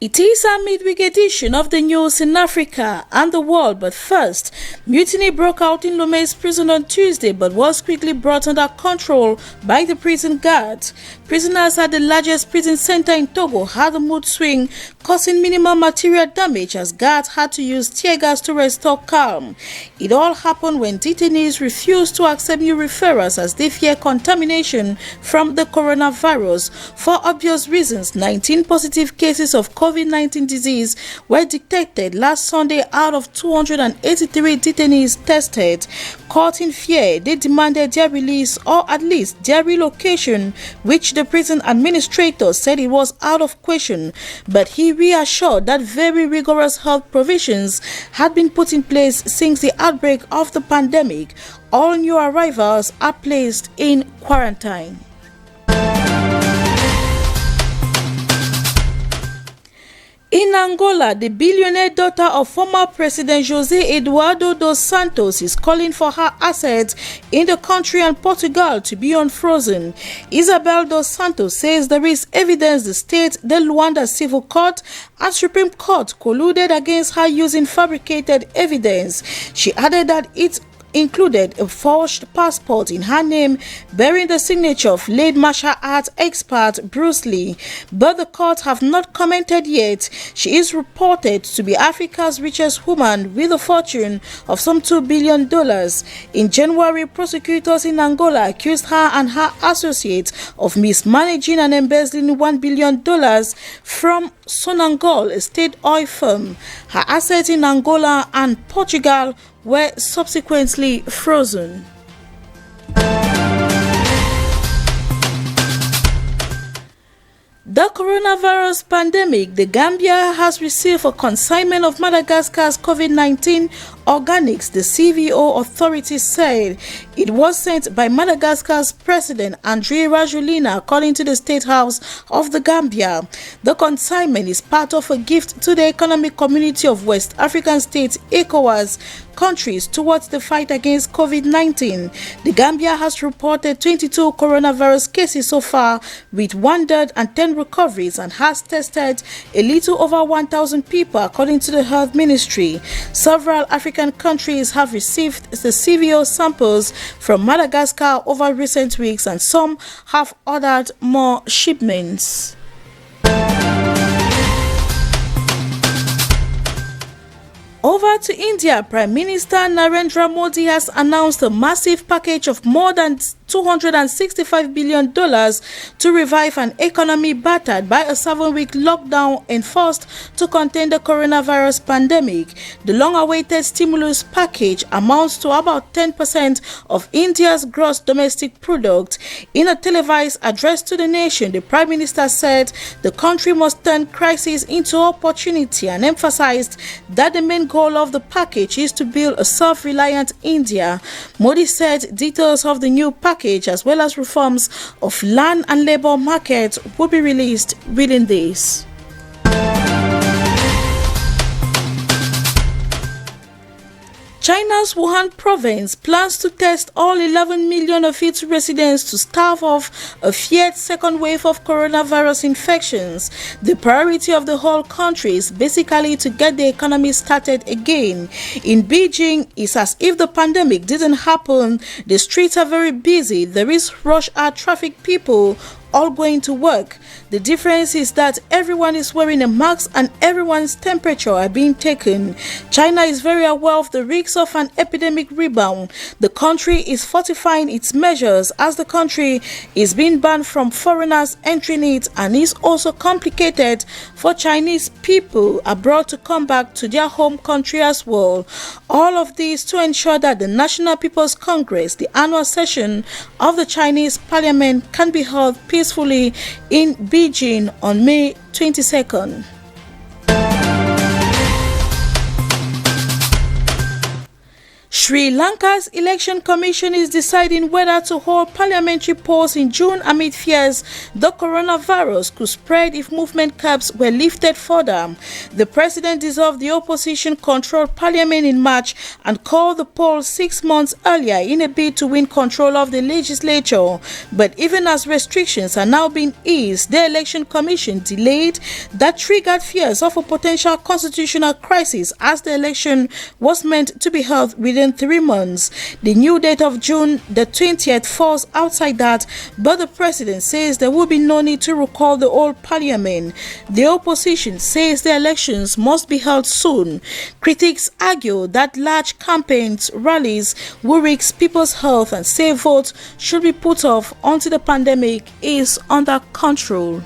It is a midweek edition of the news in Africa and the world, but first, mutiny broke out in Lomé's prison on Tuesday but was quickly brought under control by the prison guards. Prisoners at the largest prison center in Togo had a mood swing, causing minimal material damage as guards had to use tear gas to restore calm. It all happened when detainees refused to accept new referrals as they fear contamination from the coronavirus. For obvious reasons, 19 positive cases of COVID-19 disease were detected last Sunday out of 283 detainees tested. Caught in fear, they demanded their release or at least their relocation, which the prison administrator said it was out of question, but he reassured that very rigorous health provisions had been put in place since the outbreak of the pandemic. All new arrivals are placed in quarantine. In Angola, the billionaire daughter of former President José Eduardo dos Santos is calling for her assets in the country and Portugal to be unfrozen. Isabel dos Santos says there is evidence the state, the Luanda Civil Court and Supreme Court colluded against her using fabricated evidence. She added that it included a forged passport in her name bearing the signature of late martial arts expert Bruce Lee, but the court have not commented yet. She is reported to be Africa's richest woman with a fortune of some $2 billion. In January, prosecutors in Angola accused her and her associates of mismanaging and embezzling $1 billion from Sonangol, a state oil firm. Her assets in Angola and Portugal were subsequently frozen. The coronavirus pandemic, the Gambia has received a consignment of Madagascar's COVID-19 organics, the CVO authorities said. It was sent by Madagascar's President Andry Rajoelina, according to the State House of the Gambia. The consignment is part of a gift to the Economic Community of West African States, ECOWAS, countries towards the fight against COVID-19. The Gambia has reported 22 coronavirus cases so far, with 110 recoveries, and has tested a little over 1,000 people, according to the Health Ministry. Several African countries have received the CVO samples from Madagascar over recent weeks, and some have ordered more shipments. Over to India, Prime Minister Narendra Modi has announced a massive package of more than $265 billion to revive an economy battered by a 7-week lockdown enforced to contain the coronavirus pandemic. The long-awaited stimulus package amounts to about 10% of India's gross domestic product. In a televised address to the nation, the Prime Minister said the country must turn crisis into opportunity and emphasized that the main goal of the package is to build a self-reliant India. Modi said details of the new package as well as reforms of land and labor markets will be released within this. China's Wuhan province plans to test all 11 million of its residents to stave off a feared second wave of coronavirus infections. The priority of the whole country is basically to get the economy started again. In Beijing, it's as if the pandemic didn't happen. The streets are very busy. There is rush hour traffic, people all going to work. The difference is that everyone is wearing a mask and everyone's temperature are being taken. China is very aware of the risks of an epidemic rebound. The country is fortifying its measures as the country is being banned from foreigners entering it, and is also complicated for Chinese people abroad to come back to their home country as well. All of this to ensure that the National People's Congress, the annual session of the Chinese Parliament, can be held peacefully in Beijing on May 22nd. Sri Lanka's election commission is deciding whether to hold parliamentary polls in June amid fears the coronavirus could spread if movement caps were lifted further. The president dissolved the opposition-controlled parliament in March and called the polls 6 months earlier in a bid to win control of the legislature. But even as restrictions are now being eased, the election commission delayed that triggered fears of a potential constitutional crisis as the election was meant to be held within 3 months. The new date of June the 20th falls outside that, but the president says there will be no need to recall the old parliament. The opposition says the elections must be held soon. Critics argue that large campaigns, rallies will risk people's health and say votes should be put off until the pandemic is under control.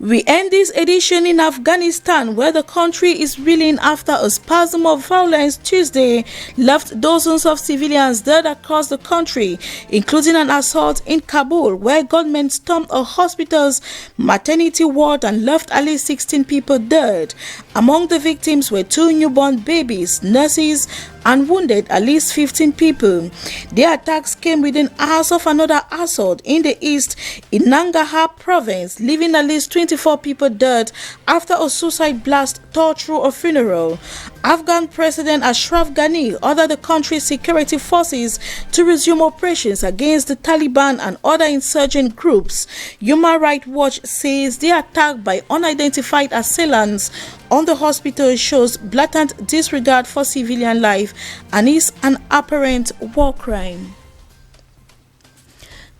We end this edition in Afghanistan, where the country is reeling after a spasm of violence Tuesday left dozens of civilians dead across the country, including an assault in Kabul, where gunmen stormed a hospital's maternity ward and left at least 16 people dead. Among the victims were 2 newborn babies, nurses, and wounded at least 15 people. The attacks came within hours of another assault in the east in Nangarhar province, leaving at least 24 people dead after a suicide blast tore through a funeral. Afghan President Ashraf Ghani ordered the country's security forces to resume operations against the Taliban and other insurgent groups. Human Rights Watch says the attack by unidentified assailants on the hospital shows blatant disregard for civilian life and is an apparent war crime.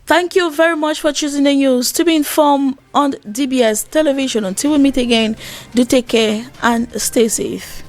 Thank you very much for choosing the news to be informed on DBS television. Until we meet again, do take care and stay safe.